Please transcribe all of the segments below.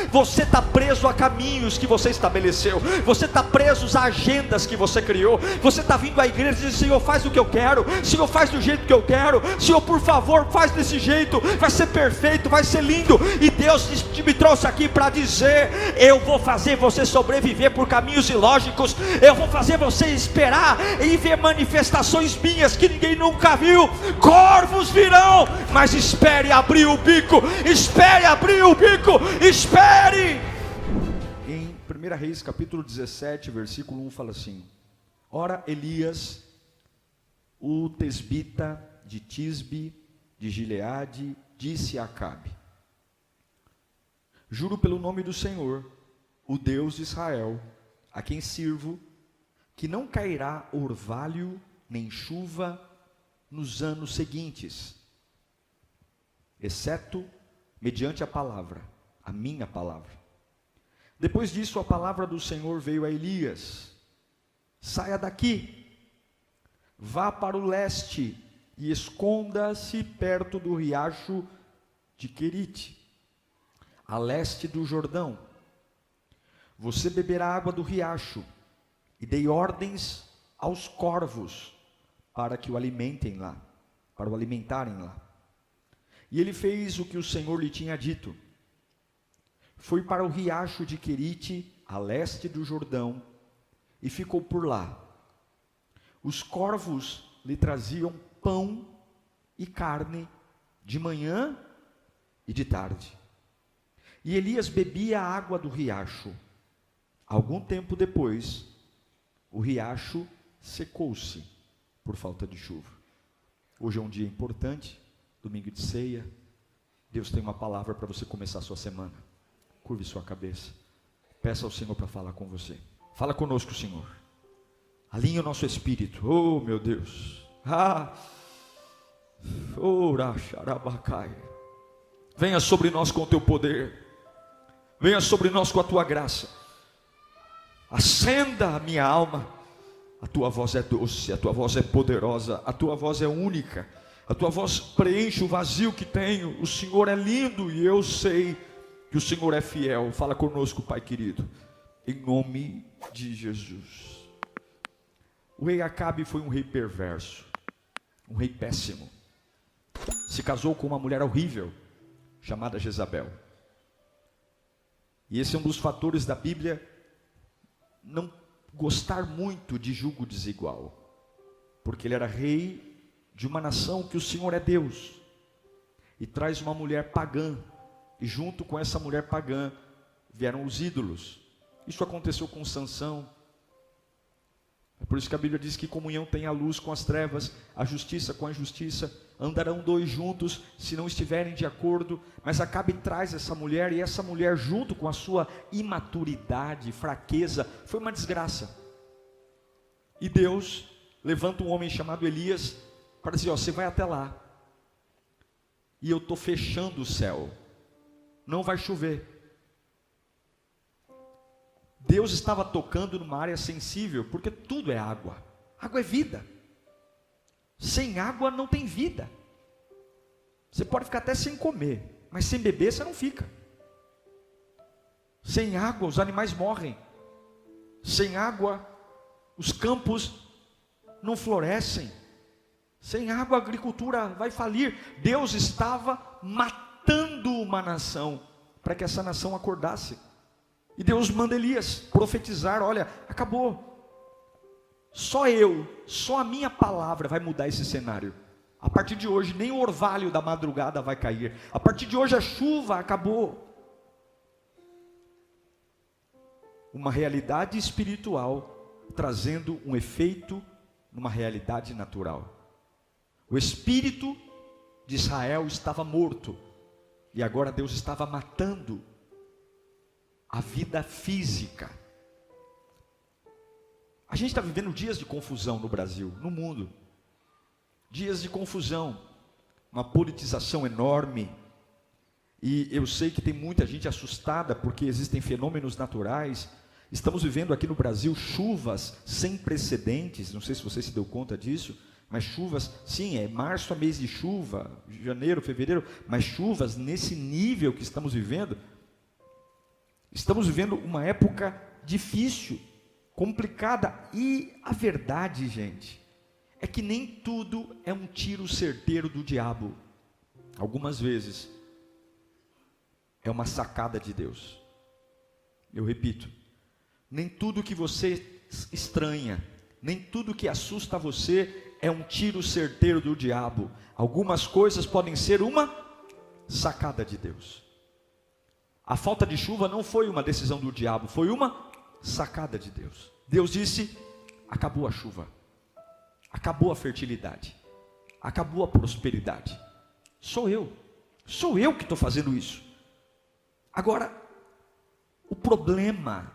Você está preso a caminhos que você estabeleceu, você está preso a agendas que você criou. Você está vindo à igreja e diz: Senhor, faz o que eu quero, Senhor, faz do jeito que eu quero, Senhor, por favor, faz desse jeito, vai ser perfeito, vai ser lindo. E Deus me trouxe aqui para dizer: eu vou fazer você sobreviver por caminhos ilógicos, eu vou fazer você esperar e ver manifestações minhas que ninguém nunca viu. Corvos virão, mas espere abrir o bico, espere abrir o bico, espere. Em 1 Reis capítulo 17, versículo 1 fala assim: ora Elias, o tesbita de Tisbe de Gileade, disse a Acabe: juro pelo nome do Senhor, o Deus de Israel, a quem sirvo, que não cairá orvalho nem chuva nos anos seguintes, exceto mediante a palavra, a minha palavra. Depois disso, a palavra do Senhor veio a Elias: saia daqui, vá para o leste e esconda-se perto do riacho de Querite, a leste do Jordão. Você beberá água do riacho, e dei ordens aos corvos para que o alimentem lá, para o alimentarem lá. E ele fez o que o Senhor lhe tinha dito. Foi para o riacho de Querite, a leste do Jordão, e ficou por lá. Os corvos lhe traziam pão e carne de manhã e de tarde. E Elias bebia a água do riacho. Algum tempo depois, o riacho secou-se por falta de chuva. Hoje é um dia importante, domingo de ceia. Deus tem uma palavra para você começar a sua semana. Curve sua cabeça, peça ao Senhor para falar com você. Fala conosco, Senhor. Alinha o nosso espírito. Oh, meu Deus. Venha sobre nós com o teu poder. Venha sobre nós com a tua graça. Acenda a minha alma. A tua voz é doce, a tua voz é poderosa, a tua voz é única, a tua voz preenche o vazio que tenho. O Senhor é lindo e eu sei que o Senhor é fiel. Fala conosco, Pai querido, em nome de Jesus. O rei Acabe foi um rei perverso, um rei péssimo. Se casou com uma mulher horrível, chamada Jezabel. E esse é um dos fatores da Bíblia não gostar muito de julgo desigual, porque ele era rei de uma nação que o Senhor é Deus, e traz uma mulher pagã, e junto com essa mulher pagã vieram os ídolos. Isso aconteceu com Sansão. É por isso que a Bíblia diz que comunhão tem a luz com as trevas, a justiça com a injustiça. Andarão dois juntos se não estiverem de acordo. Mas Acabe traz essa mulher, e essa mulher, junto com a sua imaturidade, fraqueza, foi uma desgraça. E Deus levanta um homem chamado Elias para dizer: ó, você vai até lá, e eu estou fechando o céu, não vai chover. Deus estava tocando numa área sensível, porque tudo é água. Água é vida. Sem água não tem vida. Você pode ficar até sem comer, mas sem beber você não fica. Sem água os animais morrem. Sem água os campos não florescem. Sem água a agricultura vai falir. Deus estava matando uma nação, para que essa nação acordasse. E Deus manda Elias profetizar: olha, acabou. Só a minha palavra vai mudar esse cenário. A partir de hoje, nem o orvalho da madrugada vai cair. A partir de hoje, a chuva acabou. Uma realidade espiritual trazendo um efeito numa realidade natural. O espírito de Israel estava morto, e agora Deus estava matando a vida física. A gente está vivendo dias de confusão no Brasil, no mundo. Dias de confusão, uma politização enorme. E eu sei que tem muita gente assustada porque existem fenômenos naturais. Estamos vivendo aqui no Brasil chuvas sem precedentes. Não sei se você se deu conta disso, mas chuvas, sim, março é mês de chuva, janeiro, fevereiro, mas chuvas nesse nível que estamos vivendo. Estamos vivendo uma época difícil, complicada, e a verdade, gente, é que nem tudo é um tiro certeiro do diabo. Algumas vezes é uma sacada de Deus. Eu repito, nem tudo que você estranha, nem tudo que assusta você é um tiro certeiro do diabo. Algumas coisas podem ser uma sacada de Deus. A falta de chuva não foi uma decisão do diabo, foi uma sacada de Deus. Deus disse: acabou a chuva, acabou a fertilidade, acabou a prosperidade. Sou eu que estou fazendo isso. Agora, o problema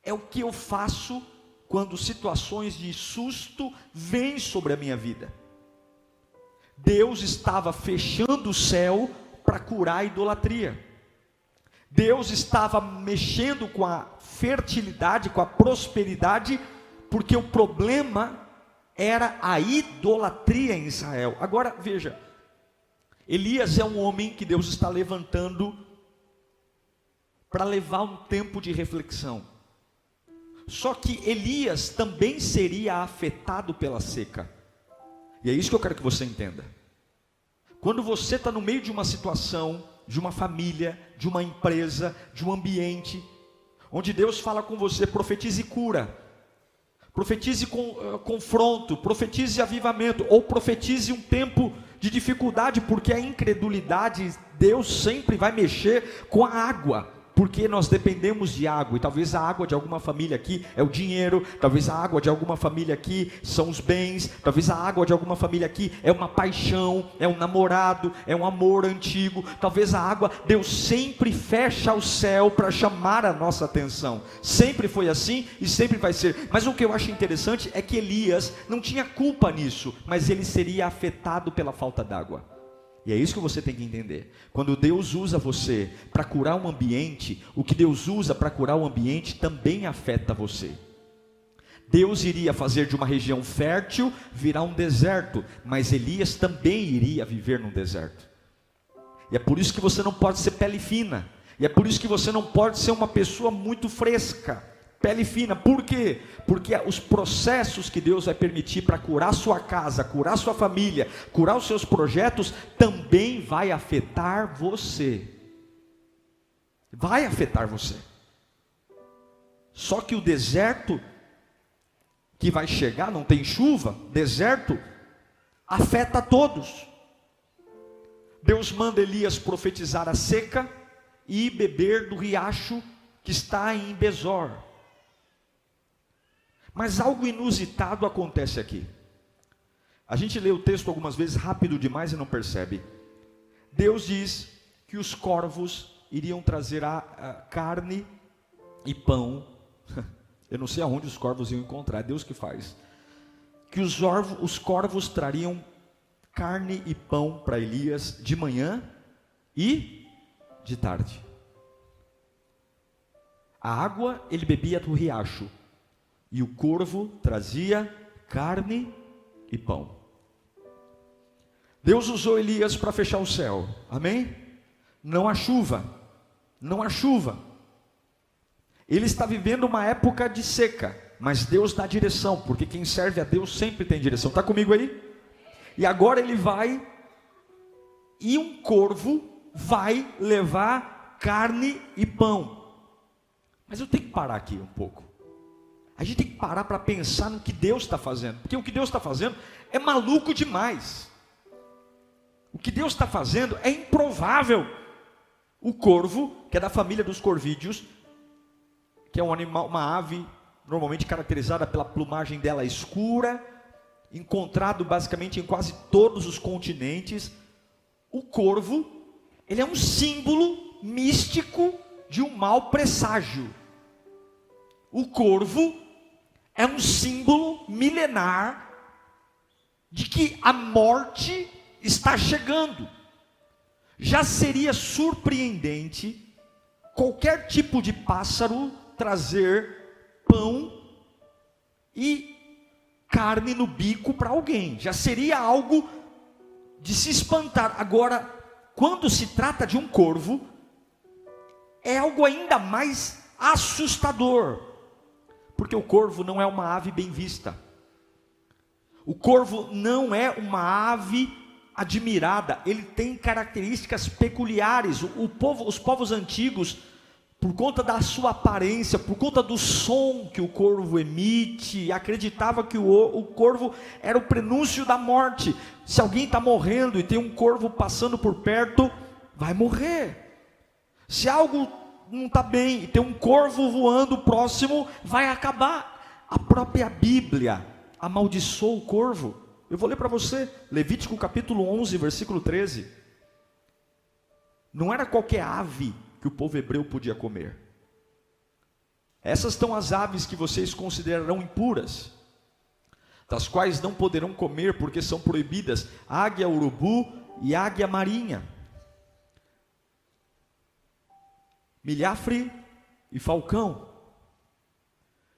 é o que eu faço quando situações de susto vêm sobre a minha vida. Deus estava fechando o céu para curar a idolatria. Deus estava mexendo com a fertilidade, com a prosperidade, porque o problema era a idolatria em Israel. Agora veja, Elias é um homem que Deus está levantando para levar um tempo de reflexão. Só que Elias também seria afetado pela seca. E é isso que eu quero que você entenda. Quando você está no meio de uma situação, de uma família, de uma empresa, de um ambiente, onde Deus fala com você, profetize cura, profetize confronto, profetize avivamento, ou profetize um tempo de dificuldade, porque a incredulidade, Deus sempre vai mexer com a água, porque nós dependemos de água, e talvez a água de alguma família aqui é o dinheiro, talvez a água de alguma família aqui são os bens, talvez a água de alguma família aqui é uma paixão, é um namorado, é um amor antigo, talvez a água, Deus sempre fecha o céu para chamar a nossa atenção, sempre foi assim e sempre vai ser. Mas o que eu acho interessante é que Elias não tinha culpa nisso, mas ele seria afetado pela falta d'água. E é isso que você tem que entender. Quando Deus usa você para curar um ambiente, o que Deus usa para curar o ambiente também afeta você. Deus iria fazer de uma região fértil virar um deserto, mas Elias também iria viver num deserto. E é por isso que você não pode ser pele fina. E é por isso que você não pode ser uma pessoa muito fresca, pele fina. Por quê? Porque os processos que Deus vai permitir para curar sua casa, curar sua família, curar os seus projetos, também vai afetar você. Vai afetar você. Só que o deserto que vai chegar, não tem chuva, deserto, afeta a todos. Deus manda Elias profetizar a seca e beber do riacho que está em Besor. Mas algo inusitado acontece aqui. A gente lê o texto algumas vezes rápido demais e não percebe. Deus diz que os corvos iriam trazer a carne e pão. Eu não sei aonde os corvos iam encontrar, é Deus que faz. Que os corvos trariam carne e pão para Elias de manhã e de tarde. A água ele bebia do riacho. E o corvo trazia carne e pão. Deus usou Elias para fechar o céu. Amém? Não há chuva. Não há chuva. Ele está vivendo uma época de seca. Mas Deus dá direção. Porque quem serve a Deus sempre tem direção. Está comigo aí? E agora ele vai. E um corvo vai levar carne e pão. Mas eu tenho que parar aqui um pouco. A gente tem que parar para pensar no que Deus está fazendo. Porque o que Deus está fazendo é maluco demais. O que Deus está fazendo é improvável. O corvo, que é da família dos corvídeos, que é um animal, uma ave, normalmente caracterizada pela plumagem dela escura, encontrado basicamente em quase todos os continentes. O corvo, ele é um símbolo místico de um mau presságio. O corvo é um símbolo milenar de que a morte está chegando. Já seria surpreendente qualquer tipo de pássaro trazer pão e carne no bico para alguém. Já seria algo de se espantar. Agora, quando se trata de um corvo, é algo ainda mais assustador, porque o corvo não é uma ave bem vista. O corvo não é uma ave admirada, ele tem características peculiares. Os povos antigos, por conta da sua aparência, por conta do som que o corvo emite, acreditava que o corvo era o prenúncio da morte. Se alguém está morrendo e tem um corvo passando por perto, vai morrer. Se algo não está bem e tem um corvo voando próximo, vai acabar. A própria Bíblia amaldiçoou o corvo. Eu vou ler para você, Levítico capítulo 11, versículo 13. Não era qualquer ave que o povo hebreu podia comer. Essas são as aves que vocês considerarão impuras, das quais não poderão comer, porque são proibidas: águia, urubu e águia marinha, milhafre e falcão,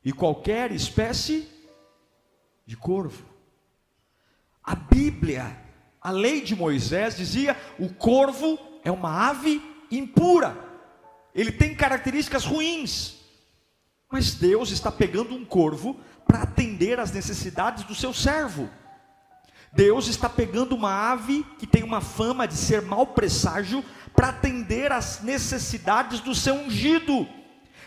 e qualquer espécie de corvo. A Bíblia, a lei de Moisés dizia: o corvo é uma ave impura, ele tem características ruins. Mas Deus está pegando um corvo para atender às necessidades do seu servo. Deus está pegando uma ave que tem uma fama de ser mau presságio para atender às necessidades do seu ungido.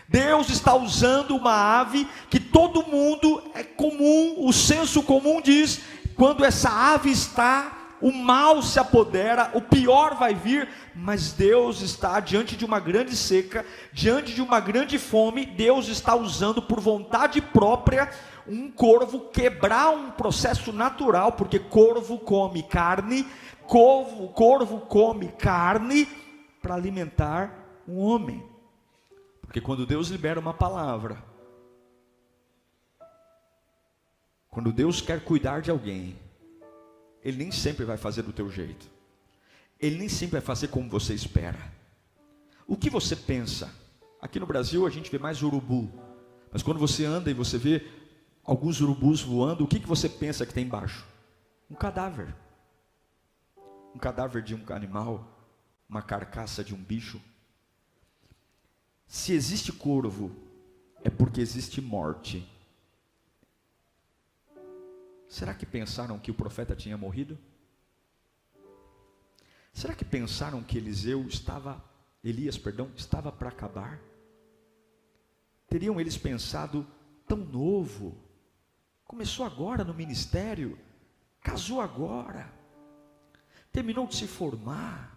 Deus está usando uma ave que todo mundo é comum, o senso comum diz: quando essa ave está, o mal se apodera, o pior vai vir. Mas Deus está diante de uma grande seca, diante de uma grande fome. Deus está usando por vontade própria um corvo quebrar um processo natural, porque corvo come carne, corvo come carne para alimentar um homem. Porque quando Deus libera uma palavra, quando Deus quer cuidar de alguém, Ele nem sempre vai fazer do teu jeito. Ele nem sempre vai fazer como você espera. O que você pensa? Aqui no Brasil a gente vê mais urubu. Mas quando você anda e você vê alguns urubus voando, o que você pensa que tem embaixo? Um cadáver. Um cadáver de um animal, uma carcaça de um bicho. Se existe corvo, é porque existe morte. Será que pensaram que o profeta tinha morrido? Será que pensaram que Elias estava para acabar? Teriam eles pensado: tão novo, começou agora no ministério, casou agora, terminou de se formar,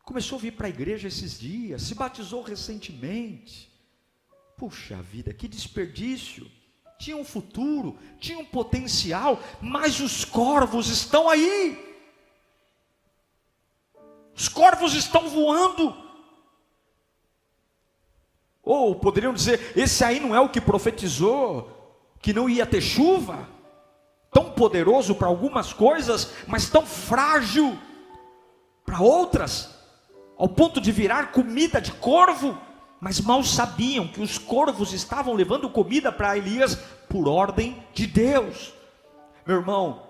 começou a vir para a igreja esses dias, se batizou recentemente. Puxa vida, que desperdício! Tinha um futuro, tinha um potencial, mas os corvos estão aí. Os corvos estão voando. Ou poderiam dizer: esse aí não é o que profetizou que não ia ter chuva? Tão poderoso para algumas coisas, mas tão frágil para outras, ao ponto de virar comida de corvo. Mas mal sabiam que os corvos estavam levando comida para Elias por ordem de Deus. Meu irmão,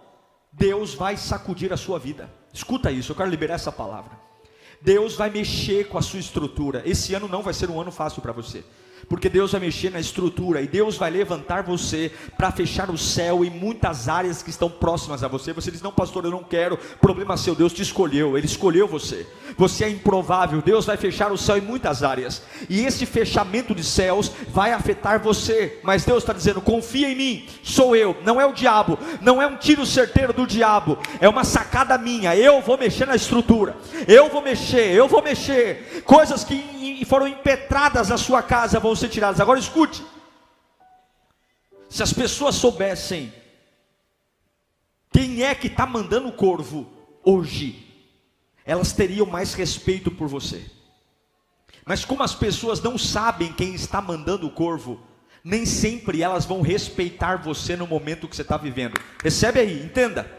Deus vai sacudir a sua vida. Escuta isso, eu quero liberar essa palavra. Deus vai mexer com a sua estrutura. Esse ano não vai ser um ano fácil para você, porque Deus vai mexer na estrutura, e Deus vai levantar você para fechar o céu em muitas áreas que estão próximas a você. Você diz: não, pastor, eu não quero. Problema seu, Deus te escolheu, Ele escolheu você. Você é improvável. Deus vai fechar o céu em muitas áreas, e esse fechamento de céus vai afetar você. Mas Deus está dizendo: confia em mim, sou eu, não é o diabo, não é um tiro certeiro do diabo, é uma sacada minha. Eu vou mexer na estrutura, eu vou mexer. Coisas que foram impetradas na sua casa vão ser tiradas. Agora escute: se as pessoas soubessem quem é que está mandando o corvo hoje, elas teriam mais respeito por você. Mas como as pessoas não sabem quem está mandando o corvo, nem sempre elas vão respeitar você no momento que você está vivendo. Recebe aí, entenda.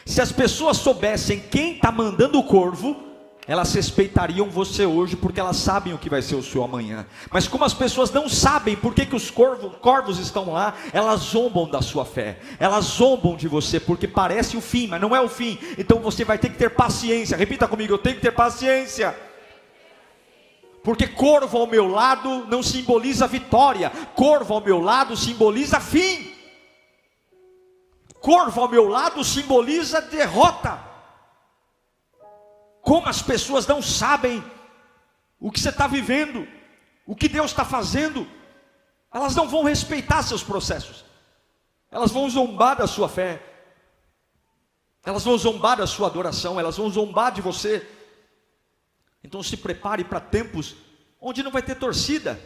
Se as pessoas soubessem quem está mandando o corvo, elas respeitariam você hoje, porque elas sabem o que vai ser o seu amanhã. Mas como as pessoas não sabem por que os corvos estão lá, elas zombam da sua fé, elas zombam de você, porque parece o fim, mas não é o fim. Então você vai ter que ter paciência. Repita comigo: eu tenho que ter paciência. Porque corvo ao meu lado não simboliza vitória, corvo ao meu lado simboliza fim. Corvo ao meu lado simboliza derrota. Como as pessoas não sabem o que você está vivendo, o que Deus está fazendo, elas não vão respeitar seus processos, elas vão zombar da sua fé, elas vão zombar da sua adoração, elas vão zombar de você. Então se prepare para tempos onde não vai ter torcida,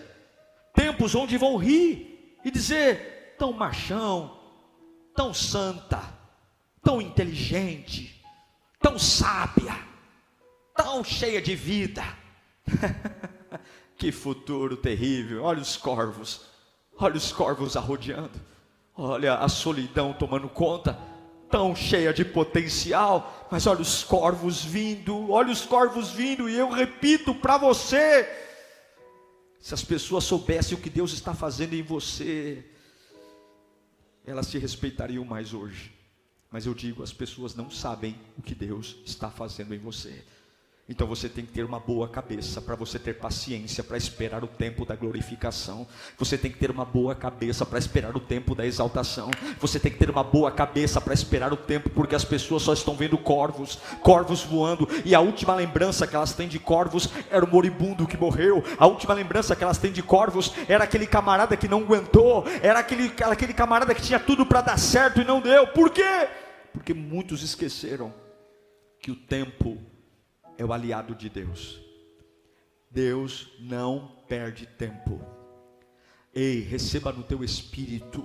tempos onde vão rir e dizer: tão machão, tão santa, tão inteligente, tão sábia, tão cheia de vida. Que futuro terrível. Olha os corvos arrodeando, olha a solidão tomando conta, tão cheia de potencial, mas olha os corvos vindo, e eu repito para você, se as pessoas soubessem o que Deus está fazendo em você, elas te respeitariam mais hoje. Mas eu digo, as pessoas não sabem o que Deus está fazendo em você. Então você tem que ter uma boa cabeça para você ter paciência para esperar o tempo da glorificação. Você tem que ter uma boa cabeça para esperar o tempo da exaltação. Você tem que ter uma boa cabeça para esperar o tempo, porque as pessoas só estão vendo corvos voando, e a última lembrança que elas têm de corvos era o moribundo que morreu. A última lembrança que elas têm de corvos era aquele camarada que não aguentou, era aquele camarada que tinha tudo para dar certo e não deu. Por quê? Porque muitos esqueceram que o tempo é o aliado de Deus. Deus não perde tempo. Ei, receba no teu espírito: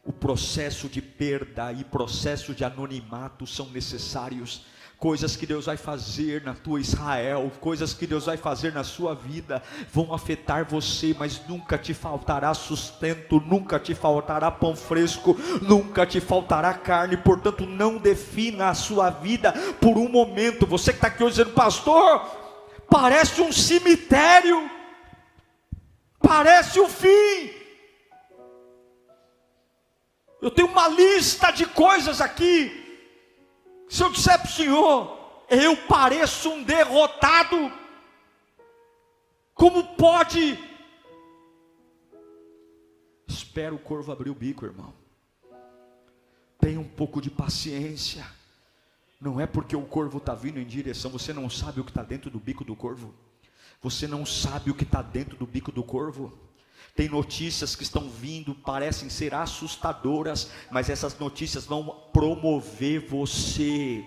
o processo de perda e processo de anonimato são necessários. Coisas que Deus vai fazer na tua Israel, coisas que Deus vai fazer na sua vida, vão afetar você, mas nunca te faltará sustento, nunca te faltará pão fresco, nunca te faltará carne. Portanto, não defina a sua vida por um momento. Você que está aqui hoje dizendo: pastor, parece um cemitério, parece o fim. Eu tenho uma lista de coisas aqui. Se eu disser para o Senhor, eu pareço um derrotado, como pode? Espera o corvo abrir o bico, irmão. Tenha um pouco de paciência. Não é porque o corvo está vindo em direção, você não sabe o que está dentro do bico do corvo. Você não sabe o que está dentro do bico do corvo. Tem notícias que estão vindo, parecem ser assustadoras, mas essas notícias vão promover você.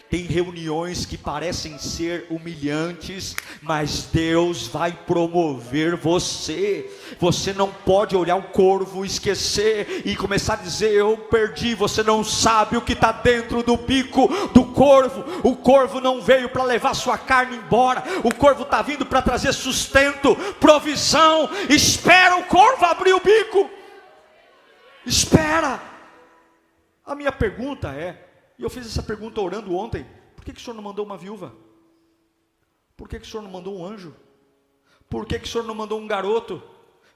Tem reuniões que parecem ser humilhantes, mas Deus vai promover você. Você não pode olhar o corvo, esquecer e começar a dizer: eu perdi. Você não sabe o que está dentro do bico do corvo. O corvo não veio para levar sua carne embora. O corvo está vindo para trazer sustento, provisão. Espera o corvo abrir o bico. Espera. A minha pergunta é, e eu fiz essa pergunta orando ontem: por que o Senhor não mandou uma viúva? Por que o Senhor não mandou um anjo? Por que o Senhor não mandou um garoto?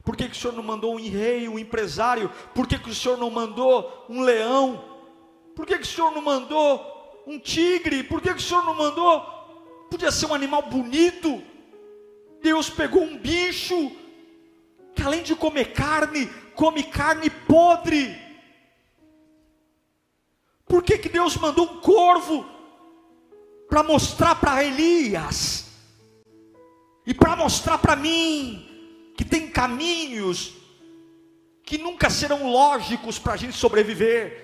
Por que o Senhor não mandou um rei, um empresário? Por que o Senhor não mandou um leão? Por que o Senhor não mandou um tigre? Por que o Senhor não mandou? Podia ser um animal bonito. Deus pegou um bicho que, além de comer carne, come carne podre. Por que Deus mandou um corvo? Para mostrar para Elias e para mostrar para mim que tem caminhos que nunca serão lógicos para a gente sobreviver.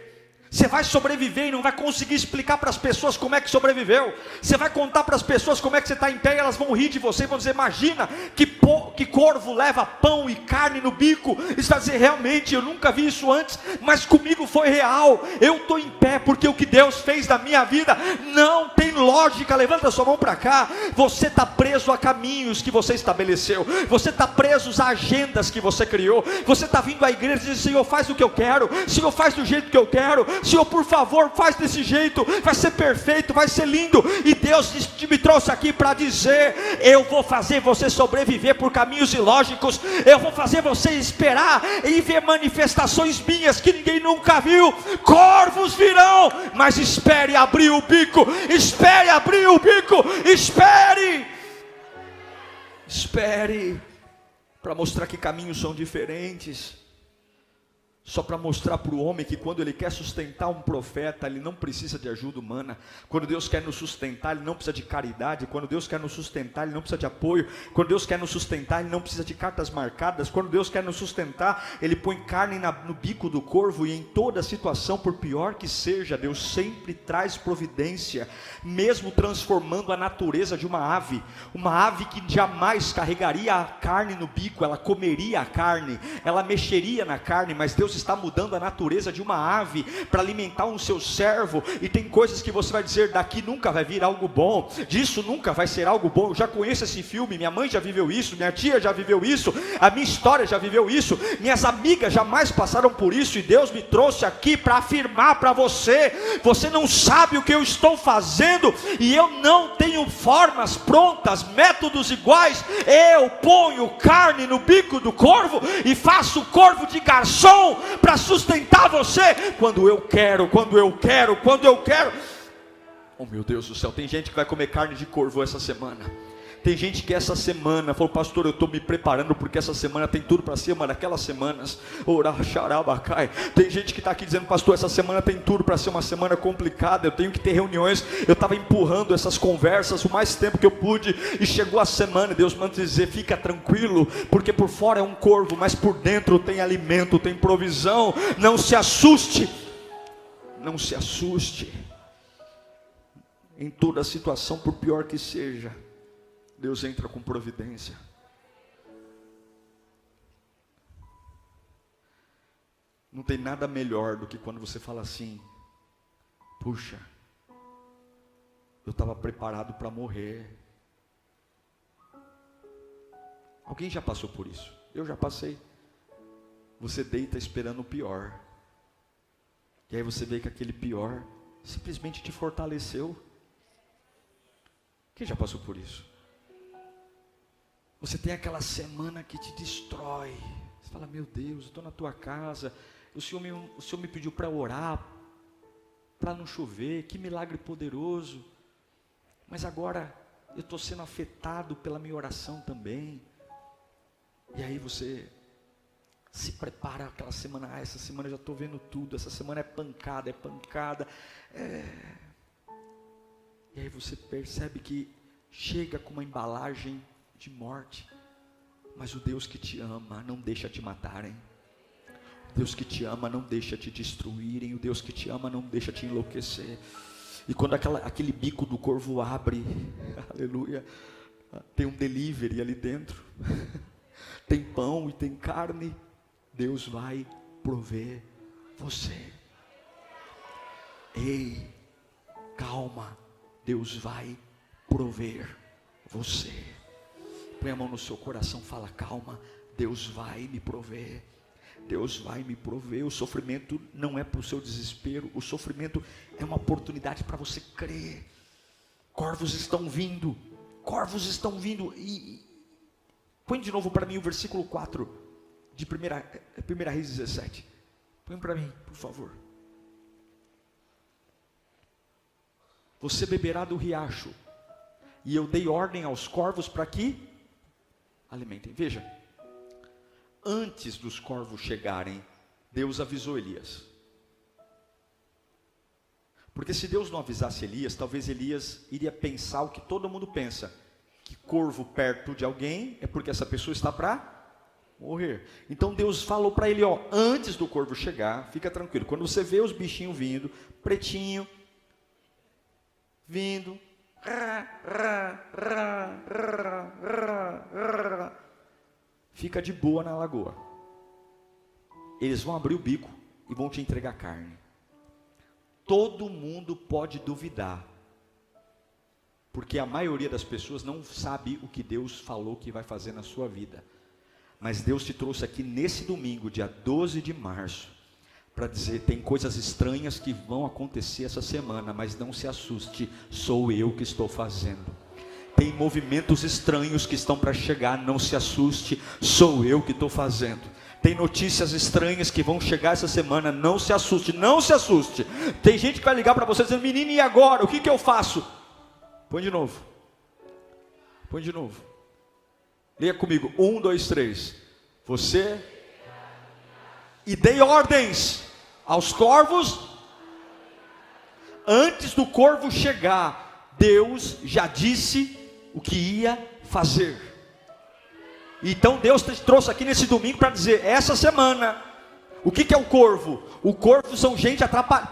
Você vai sobreviver e não vai conseguir explicar para as pessoas como é que sobreviveu. Você vai contar para as pessoas como é que você está em pé, e elas vão rir de você e vão dizer: imagina que corvo leva pão e carne no bico. E você vai dizer: realmente, eu nunca vi isso antes, mas comigo foi real. Eu estou em pé porque o que Deus fez na minha vida não tem lógica. Levanta sua mão para cá. Você está preso a caminhos que você estabeleceu. Você está preso a agendas que você criou. Você está vindo à igreja e diz: Senhor, faz o que eu quero. Senhor, faz do jeito que eu quero. Senhor, por favor, faz desse jeito, vai ser perfeito, vai ser lindo. E Deus me trouxe aqui para dizer: eu vou fazer você sobreviver por caminhos ilógicos. Eu vou fazer você esperar e ver manifestações minhas que ninguém nunca viu. Corvos virão, mas espere abrir o bico. Espere abrir o bico. Espere. Espere, para mostrar que caminhos são diferentes. Só para mostrar para o homem que quando ele quer sustentar um profeta, ele não precisa de ajuda humana. Quando Deus quer nos sustentar, ele não precisa de caridade. Quando Deus quer nos sustentar, ele não precisa de apoio. Quando Deus quer nos sustentar, ele não precisa de cartas marcadas. Quando Deus quer nos sustentar, ele põe carne no bico do corvo. E em toda situação, por pior que seja, Deus sempre traz providência, mesmo transformando a natureza de uma ave que jamais carregaria a carne no bico. Ela comeria a carne, ela mexeria na carne, mas Deus está mudando a natureza de uma ave para alimentar um seu servo. E tem coisas que você vai dizer: daqui nunca vai vir algo bom, disso nunca vai ser algo bom. Eu já conheço esse filme, minha mãe já viveu isso, minha tia já viveu isso, a minha história já viveu isso, minhas amigas jamais passaram por isso. E Deus me trouxe aqui para afirmar para você: você não sabe o que eu estou fazendo, e eu não tenho formas prontas, métodos iguais. Eu ponho carne no bico do corvo e faço o corvo de garçom para sustentar você quando eu quero. Oh meu Deus do céu, tem gente que vai comer carne de corvo essa semana. Tem gente que essa semana falou: pastor, eu estou me preparando porque essa semana tem tudo para ser uma daquelas semanas. Tem gente que está aqui dizendo: pastor, essa semana tem tudo para ser uma semana complicada, eu tenho que ter reuniões. Eu estava empurrando essas conversas o mais tempo que eu pude, e chegou a semana, Deus manda dizer: fica tranquilo, porque por fora é um corvo, mas por dentro tem alimento, tem provisão. Não se assuste, não se assuste. Em toda situação, por pior que seja, Deus entra com providência. Não tem nada melhor do que quando você fala assim: puxa, eu estava preparado para morrer. Alguém já passou por isso? Eu já passei. Você deita esperando o pior, e aí você vê que aquele pior simplesmente te fortaleceu. Quem já passou por isso? Você tem aquela semana que te destrói. Você fala: meu Deus, eu estou na tua casa, o Senhor me pediu para orar, para não chover, que milagre poderoso. Mas agora eu estou sendo afetado pela minha oração também. E aí você se prepara aquela semana: essa semana eu já estou vendo tudo, essa semana é pancada. E aí você percebe que chega com uma embalagem de morte. Mas o Deus que te ama não deixa te matarem. O Deus que te ama não deixa te destruírem. O Deus que te ama não deixa te enlouquecer. E quando aquele bico do corvo abre, aleluia, tem um delivery ali dentro. Tem pão e tem carne. Deus vai prover você. Ei, calma, Deus vai prover você. Põe a mão no seu coração, fala: calma, Deus vai me prover. Deus vai me prover. O sofrimento não é para o seu desespero. O sofrimento é uma oportunidade para você crer. Corvos estão vindo. Corvos estão vindo. E põe de novo para mim o versículo 4 de 1 Reis 17. Põe para mim, por favor. Você beberá do riacho, e eu dei ordem aos corvos para que alimentem. Veja, antes dos corvos chegarem, Deus avisou Elias. Porque se Deus não avisasse Elias, talvez Elias iria pensar o que todo mundo pensa: que corvo perto de alguém é porque essa pessoa está para morrer. Então Deus falou para ele: ó, antes do corvo chegar, fica tranquilo, quando você vê os bichinhos vindo, pretinho, vindo, fica de boa na lagoa. Eles vão abrir o bico e vão te entregar carne. Todo mundo pode duvidar, porque a maioria das pessoas não sabe o que Deus falou que vai fazer na sua vida. Mas Deus te trouxe aqui nesse domingo, dia 12 de março, para dizer: tem coisas estranhas que vão acontecer essa semana, mas não se assuste, sou eu que estou fazendo. Tem movimentos estranhos que estão para chegar, não se assuste, sou eu que estou fazendo. Tem notícias estranhas que vão chegar essa semana, não se assuste, não se assuste. Tem gente que vai ligar para você dizendo: menino, e agora? O que eu faço? Põe de novo. Põe de novo. Leia comigo, 1, 2, 3. Você, e dei ordens aos corvos. Antes do corvo chegar, Deus já disse o que ia fazer. Então Deus te trouxe aqui nesse domingo para dizer, essa semana, o que é o corvo? O corvo são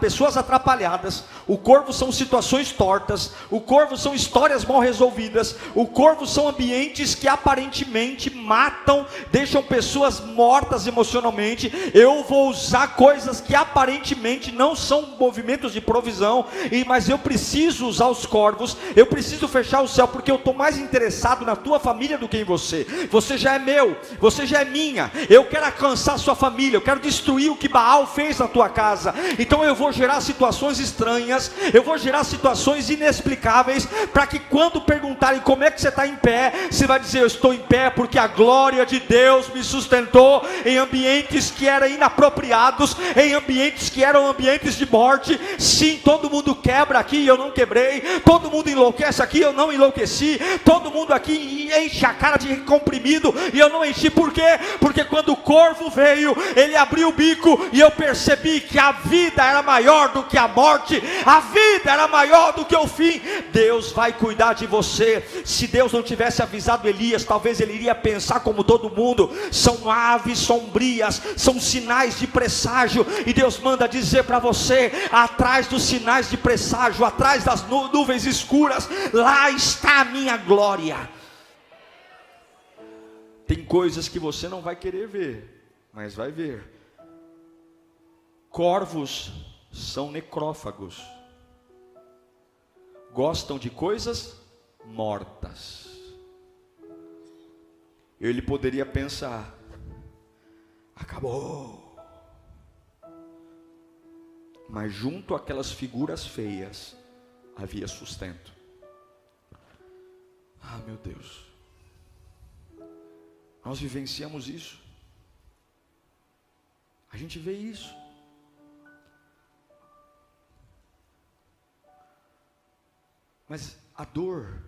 pessoas atrapalhadas. O corvo são situações tortas. O corvo são histórias mal resolvidas. O corvo são ambientes que aparentemente matam, deixam pessoas mortas emocionalmente. Eu vou usar coisas que aparentemente não são movimentos de provisão, mas eu preciso usar os corvos. Eu preciso fechar o céu, porque eu estou mais interessado na tua família do que em você. Você já é meu, você já é minha. Eu quero alcançar a sua família. Eu quero destruir o que Baal fez na tua casa. Então eu vou gerar situações estranhas, eu vou gerar situações inexplicáveis, para que quando perguntarem como é que você está em pé, você vai dizer, eu estou em pé porque a glória de Deus me sustentou em ambientes que eram inapropriados, em ambientes que eram ambientes de morte. Sim, todo mundo quebra aqui e eu não quebrei, todo mundo enlouquece aqui e eu não enlouqueci, todo mundo aqui enche a cara de comprimido e eu não enchi. Por quê? Porque quando o corvo veio, ele abriu o bico e eu percebi que a vida era maior do que a morte, a vida era maior do que o fim. Deus vai cuidar de você. Se Deus não tivesse avisado Elias, talvez ele iria pensar como todo mundo, são aves sombrias, são sinais de presságio, e Deus manda dizer para você, atrás dos sinais de presságio, atrás das nuvens escuras, lá está a minha glória. Tem coisas que você não vai querer ver, mas vai ver. Corvos são necrófagos, gostam de coisas mortas. Ele poderia pensar, acabou. Mas junto àquelas figuras feias, havia sustento. Ah, meu Deus, nós vivenciamos isso, a gente vê isso. Mas a dor,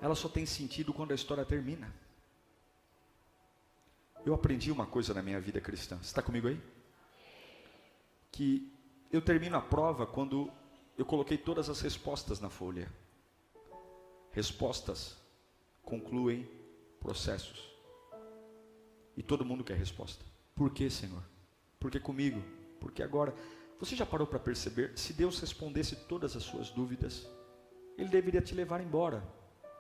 ela só tem sentido quando a história termina. Eu aprendi uma coisa na minha vida cristã. Você está comigo aí? Que eu termino a prova quando eu coloquei todas as respostas na folha. Respostas concluem processos. E todo mundo quer resposta. Por quê, Senhor? Por que comigo? Por que agora? Você já parou para perceber? Se Deus respondesse todas as suas dúvidas, Ele deveria te levar embora,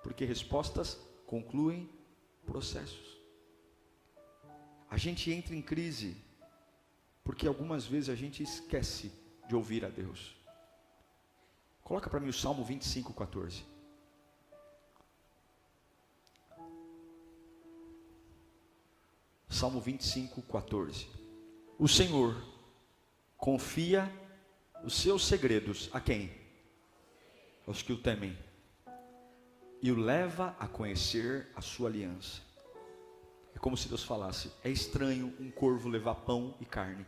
porque respostas concluem processos. A gente entra em crise, porque algumas vezes a gente esquece de ouvir a Deus. Coloca para mim o Salmo 25, 14. Salmo 25, 14. O Senhor confia os seus segredos a quem? Aos que o temem, e o leva a conhecer a sua aliança. É como se Deus falasse, é estranho um corvo levar pão e carne,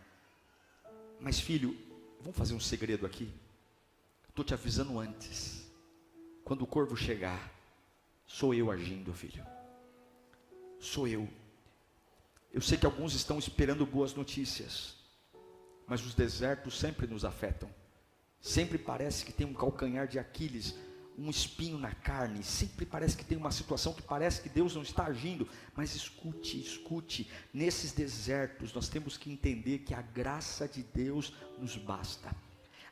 mas filho, vamos fazer um segredo aqui, estou te avisando antes, quando o corvo chegar, sou eu agindo, filho, sou eu. Eu sei que alguns estão esperando boas notícias, mas os desertos sempre nos afetam. Sempre parece que tem um calcanhar de Aquiles, um espinho na carne. Sempre parece que tem uma situação que parece que Deus não está agindo. Mas escute, nesses desertos nós temos que entender que a graça de Deus nos basta.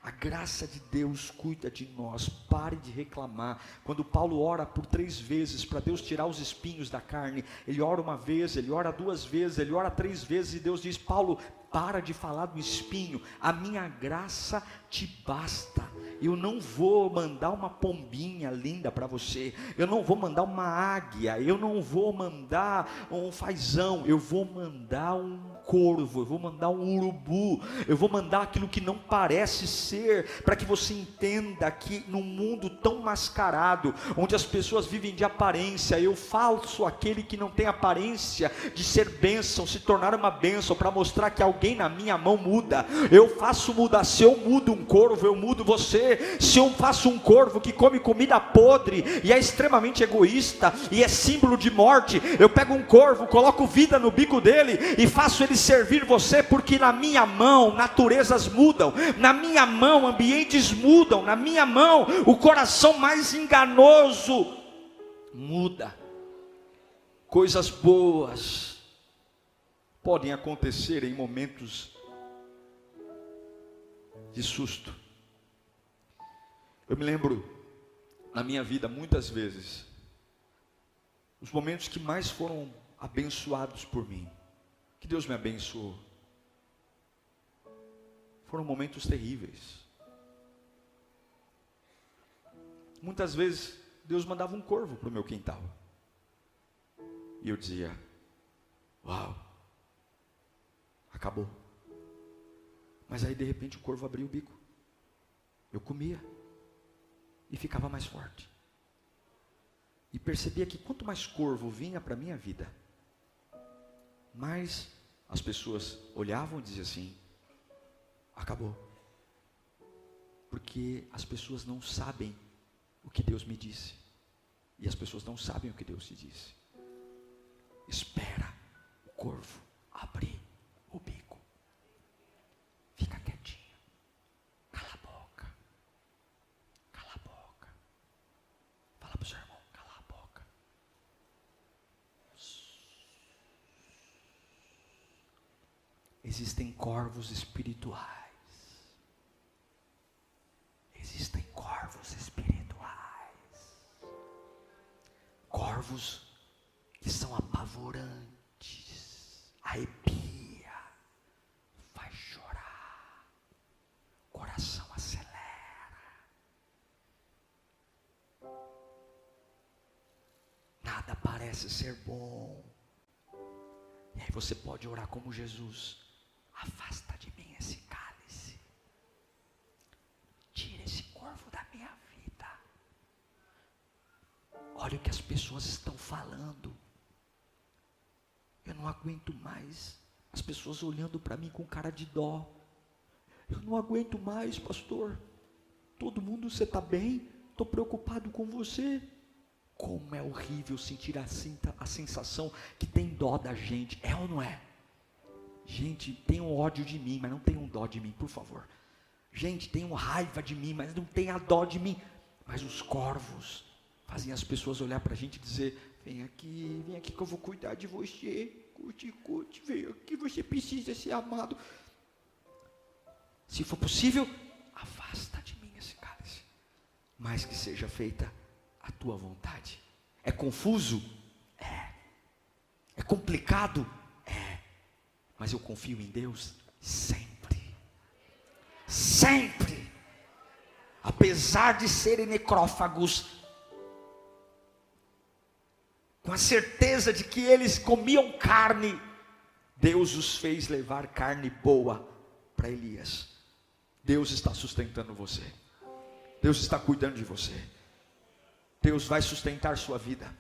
A graça de Deus cuida de nós. Pare de reclamar. Quando Paulo ora por 3 vezes para Deus tirar os espinhos da carne, ele ora uma vez, ele ora 2 vezes, ele ora 3 vezes, e Deus diz, Paulo, para de falar do espinho, a minha graça te basta. Eu não vou mandar uma pombinha linda para você, eu não vou mandar uma águia, eu não vou mandar um fazão, eu vou mandar um corvo, eu vou mandar um urubu, eu vou mandar aquilo que não parece ser, para que você entenda que num mundo tão mascarado, onde as pessoas vivem de aparência, eu faço aquele que não tem aparência de ser bênção, se tornar uma bênção, para mostrar que alguém na minha mão muda. Eu faço mudar. Se eu mudo um corvo, eu mudo você. Se eu faço um corvo que come comida podre e é extremamente egoísta e é símbolo de morte, eu pego um corvo, coloco vida no bico dele e faço ele servir você, porque na minha mão naturezas mudam, na minha mão ambientes mudam, na minha mão o coração mais enganoso muda. Coisas boas podem acontecer em momentos de susto. Eu me lembro na minha vida muitas vezes, os momentos que mais foram abençoados por mim, que Deus me abençoou, foram momentos terríveis. Muitas vezes Deus mandava um corvo para o meu quintal, e eu dizia: uau, acabou. Mas aí de repente o corvo abria o bico, eu comia e ficava mais forte, e percebia que quanto mais corvo vinha para a minha vida, mais as pessoas olhavam e diziam assim: acabou. Porque as pessoas não sabem o que Deus me disse, e as pessoas não sabem o que Deus te disse. Espera o corvo abrir o bico, fica quietinho, cala a boca, fala para o seu irmão, cala a boca. Existem corvos espirituais. Existem corvos espirituais. Corvos que são apavorantes. Arrepia. Vai chorar. Coração acelera. Nada parece ser bom. E aí você pode orar como Jesus: afasta de mim esse cálice, tira esse corvo da minha vida. Olha o que as pessoas estão falando, eu não aguento mais as pessoas olhando para mim com cara de dó. Eu não aguento mais, pastor, todo mundo, você está bem? Estou preocupado com você. Como é horrível sentir a sensação que tem dó da gente, é ou não é? Gente, tenham ódio de mim, mas não tenham dó de mim, por favor. Gente, tenham raiva de mim, mas não tenham dó de mim. Mas os corvos fazem as pessoas olhar para a gente e dizer: vem aqui que eu vou cuidar de você. Curte, vem aqui, você precisa ser amado. Se for possível, afasta de mim esse cálice, mas que seja feita a tua vontade. É confuso? É. É complicado? É. Mas eu confio em Deus sempre. Sempre. Apesar de serem necrófagos, com a certeza de que eles comiam carne, Deus os fez levar carne boa para Elias. Deus está sustentando você. Deus está cuidando de você. Deus vai sustentar sua vida.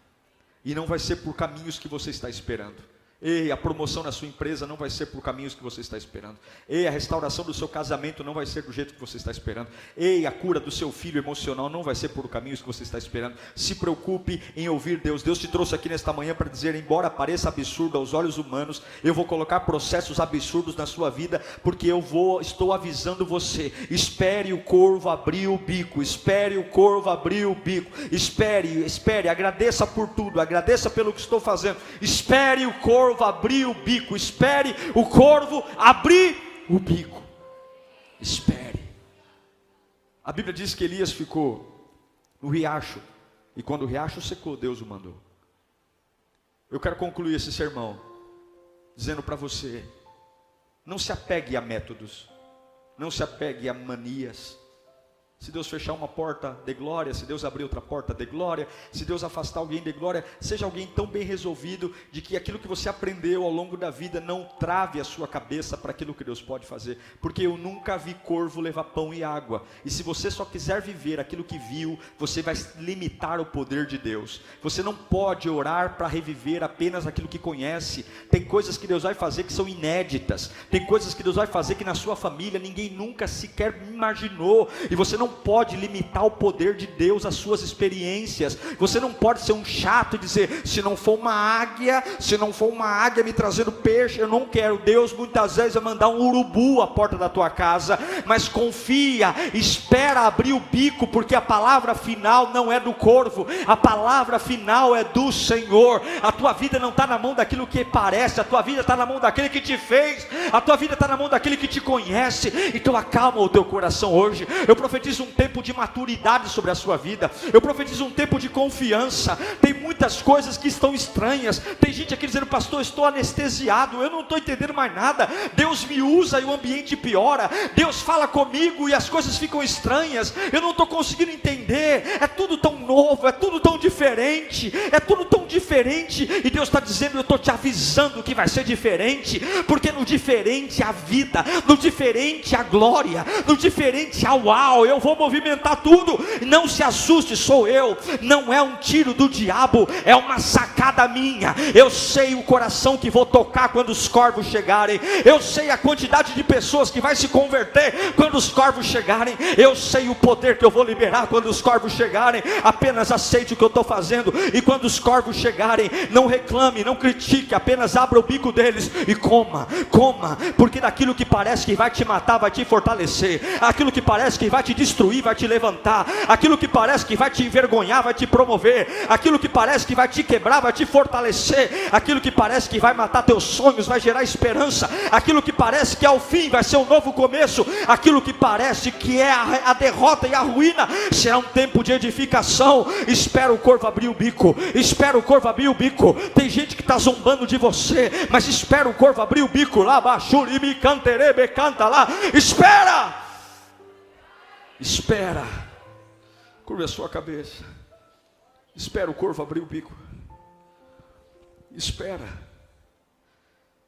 E não vai ser por caminhos que você está esperando. Ei, a promoção na sua empresa não vai ser por caminhos que você está esperando. Ei, a restauração do seu casamento não vai ser do jeito que você está esperando. Ei, a cura do seu filho emocional não vai ser por caminhos que você está esperando. Se preocupe em ouvir Deus. Deus te trouxe aqui nesta manhã para dizer: embora pareça absurdo aos olhos humanos, eu vou colocar processos absurdos na sua vida, porque estou avisando você. Espere o corvo abrir o bico. Espere o corvo abrir o bico. Espere, agradeça por tudo, agradeça pelo que estou fazendo. Espere o corvo abrir o bico. Espere o corvo abrir o bico. Espere. A Bíblia diz que Elias ficou no riacho, e quando o riacho secou, Deus o mandou. Eu quero concluir esse sermão dizendo para você: não se apegue a métodos, não se apegue a manias, Se Deus fechar uma porta, dê glória. Se Deus abrir outra porta, dê glória. Se Deus afastar alguém, dê glória. Seja alguém tão bem resolvido, de que aquilo que você aprendeu ao longo da vida não trave a sua cabeça para aquilo que Deus pode fazer. Porque eu nunca vi corvo levar pão e água. E se você só quiser viver aquilo que viu, você vai limitar o poder de Deus. Você não pode orar para reviver apenas aquilo que conhece. Tem coisas que Deus vai fazer que são inéditas. Tem coisas que Deus vai fazer que na sua família ninguém nunca sequer imaginou. E você não pode limitar o poder de Deus às suas experiências. Você não pode ser um chato e dizer: se não for uma águia me trazendo peixe, eu não quero. Deus muitas vezes vai mandar um urubu à porta da tua casa, mas confia, espera abrir o bico, porque a palavra final não é do corvo, a palavra final é do Senhor. A tua vida não está na mão daquilo que parece, a tua vida está na mão daquele que te fez, a tua vida está na mão daquele que te conhece. Então acalma o teu coração hoje. Eu profetizo um tempo de maturidade sobre a sua vida. Eu profetizo um tempo de confiança. Tem muitas coisas que estão estranhas. Tem gente aqui dizendo: pastor, estou anestesiado, eu não estou entendendo mais nada. Deus me usa e o ambiente piora. Deus fala comigo e as coisas ficam estranhas. Eu não estou conseguindo entender. É tudo tão novo, é tudo tão diferente. É tudo tão diferente. E Deus está dizendo: eu estou te avisando que vai ser diferente. Porque no diferente há vida, no diferente há glória, no diferente há uau. Eu vou movimentar tudo. Não se assuste, sou eu. Não é um tiro do diabo, é uma sacada minha. Eu sei o coração que vou tocar quando os corvos chegarem. Eu sei a quantidade de pessoas que vai se converter quando os corvos chegarem. Eu sei o poder que eu vou liberar quando os corvos chegarem. Apenas aceite o que eu estou fazendo. E quando os corvos chegarem, não reclame, não critique, apenas abra o bico deles e coma, porque daquilo que parece que vai te matar, vai te fortalecer. Aquilo que parece que vai te destruir, vai te levantar. Aquilo que parece que vai te envergonhar, vai te promover. Aquilo que parece que vai te quebrar, vai te fortalecer. Aquilo que parece que vai matar teus sonhos, vai gerar esperança. Aquilo que parece que ao fim vai ser um novo começo. Aquilo que parece que é a derrota e a ruína, será um tempo de edificação. Espera o corvo abrir o bico. Espera o corvo abrir o bico. Tem gente que está zombando de você, mas espera o corvo abrir o bico. Lá, baixurimi, canterebe, canta lá. Espera. Curva a sua cabeça. Espera o corvo abrir o bico. Espera.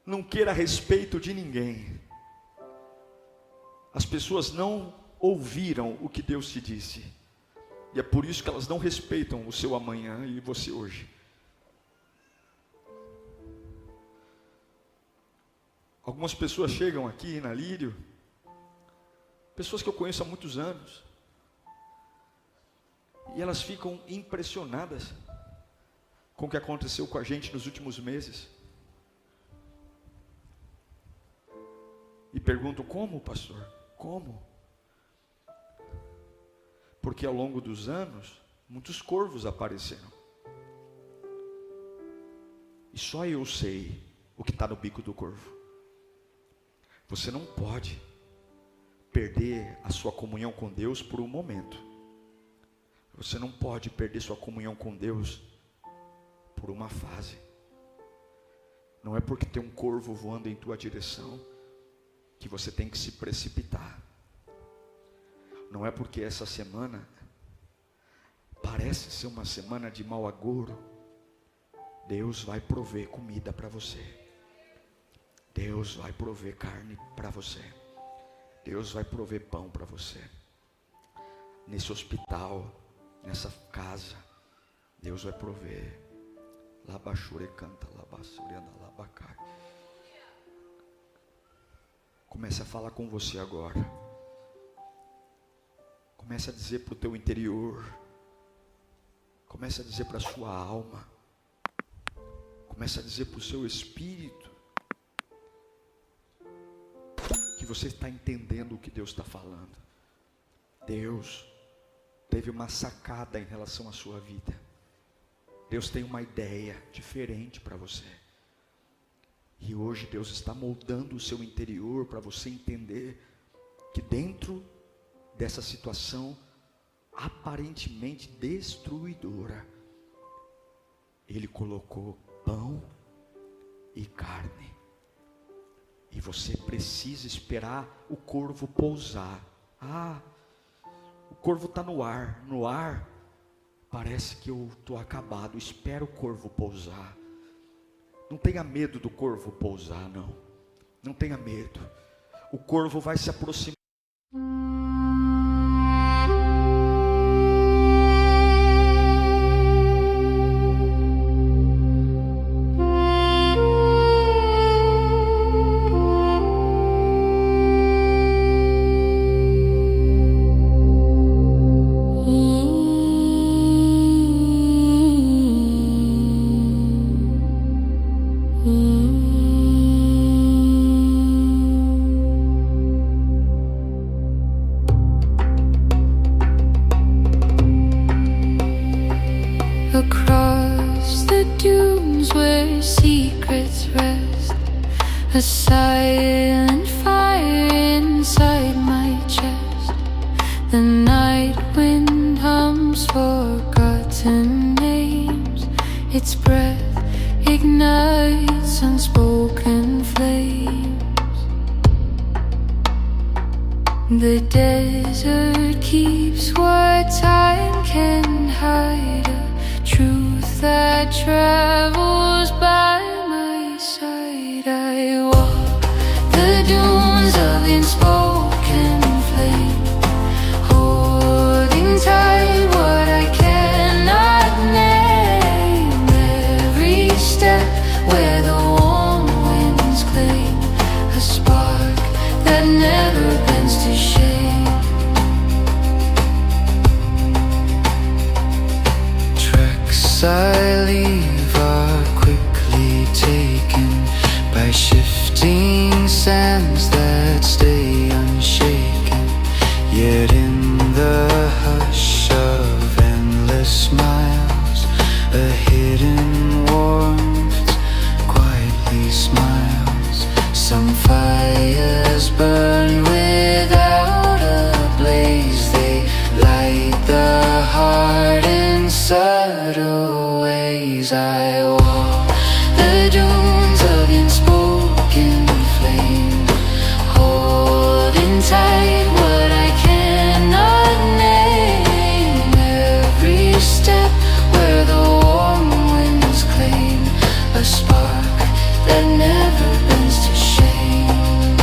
Não queira respeito de ninguém. As pessoas não ouviram o que Deus te disse. E é por isso que elas não respeitam o seu amanhã e você hoje. Algumas pessoas chegam aqui na Lírio, pessoas que eu conheço há muitos anos, e elas ficam impressionadas com o que aconteceu com a gente nos últimos meses. E perguntam: como, pastor? Como? Porque ao longo dos anos, muitos corvos apareceram. E só eu sei o que está no bico do corvo. Você não pode perder a sua comunhão com Deus por um momento. Você não pode perder sua comunhão com Deus por uma fase. Não é porque tem um corvo voando em tua direção que você tem que se precipitar. Não é porque essa semana parece ser uma semana de mau agouro. Deus vai prover comida para você. Deus vai prover carne para você. Deus vai prover pão para você. Nesse hospital, nessa casa, Deus vai prover. Labachure canta, labacuriana, labacai. Comece a falar com você agora. Comece a dizer para o teu interior. Comece a dizer para a sua alma. Comece a dizer para o seu espírito que você está entendendo o que Deus está falando. Deus teve uma sacada em relação à sua vida. Deus tem uma ideia diferente para você. E hoje Deus está moldando o seu interior para você entender que dentro dessa situação aparentemente destruidora, Ele colocou pão e carne. E você precisa esperar o corvo pousar. O corvo está no ar. No ar, parece que eu estou acabado. Espera o corvo pousar. Não tenha medo do corvo pousar, não. Não tenha medo. O corvo vai se aproximar. Across the dunes where secrets rest, a silent fire inside my chest. The night wind hums forgotten names. Its breath ignites unspoken flames. The desert keeps what time can hide, a truth that travels by my side. I walk the dunes of unspoken flame, holding tight what I cannot name. Every step where the warm winds claim a spark that never bends to shame. Tracks I leave are quickly taken by shifting sands that stay unshaken. Yet in the hush of endless miles, a hidden warmth quietly smiles. Some fires burn without a blaze. They light the heart in subtle ways. I walk the dunes of unspoken flame, holding tight what I cannot name. Every step where the warm winds claim a spark that never bends to shame.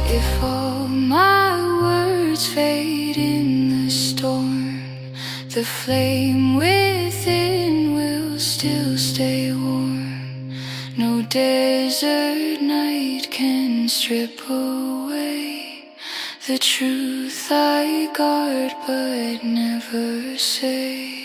If all my words fade in the storm, the flame within will still stay warm. No desert night can strip away the truth I guard but never say.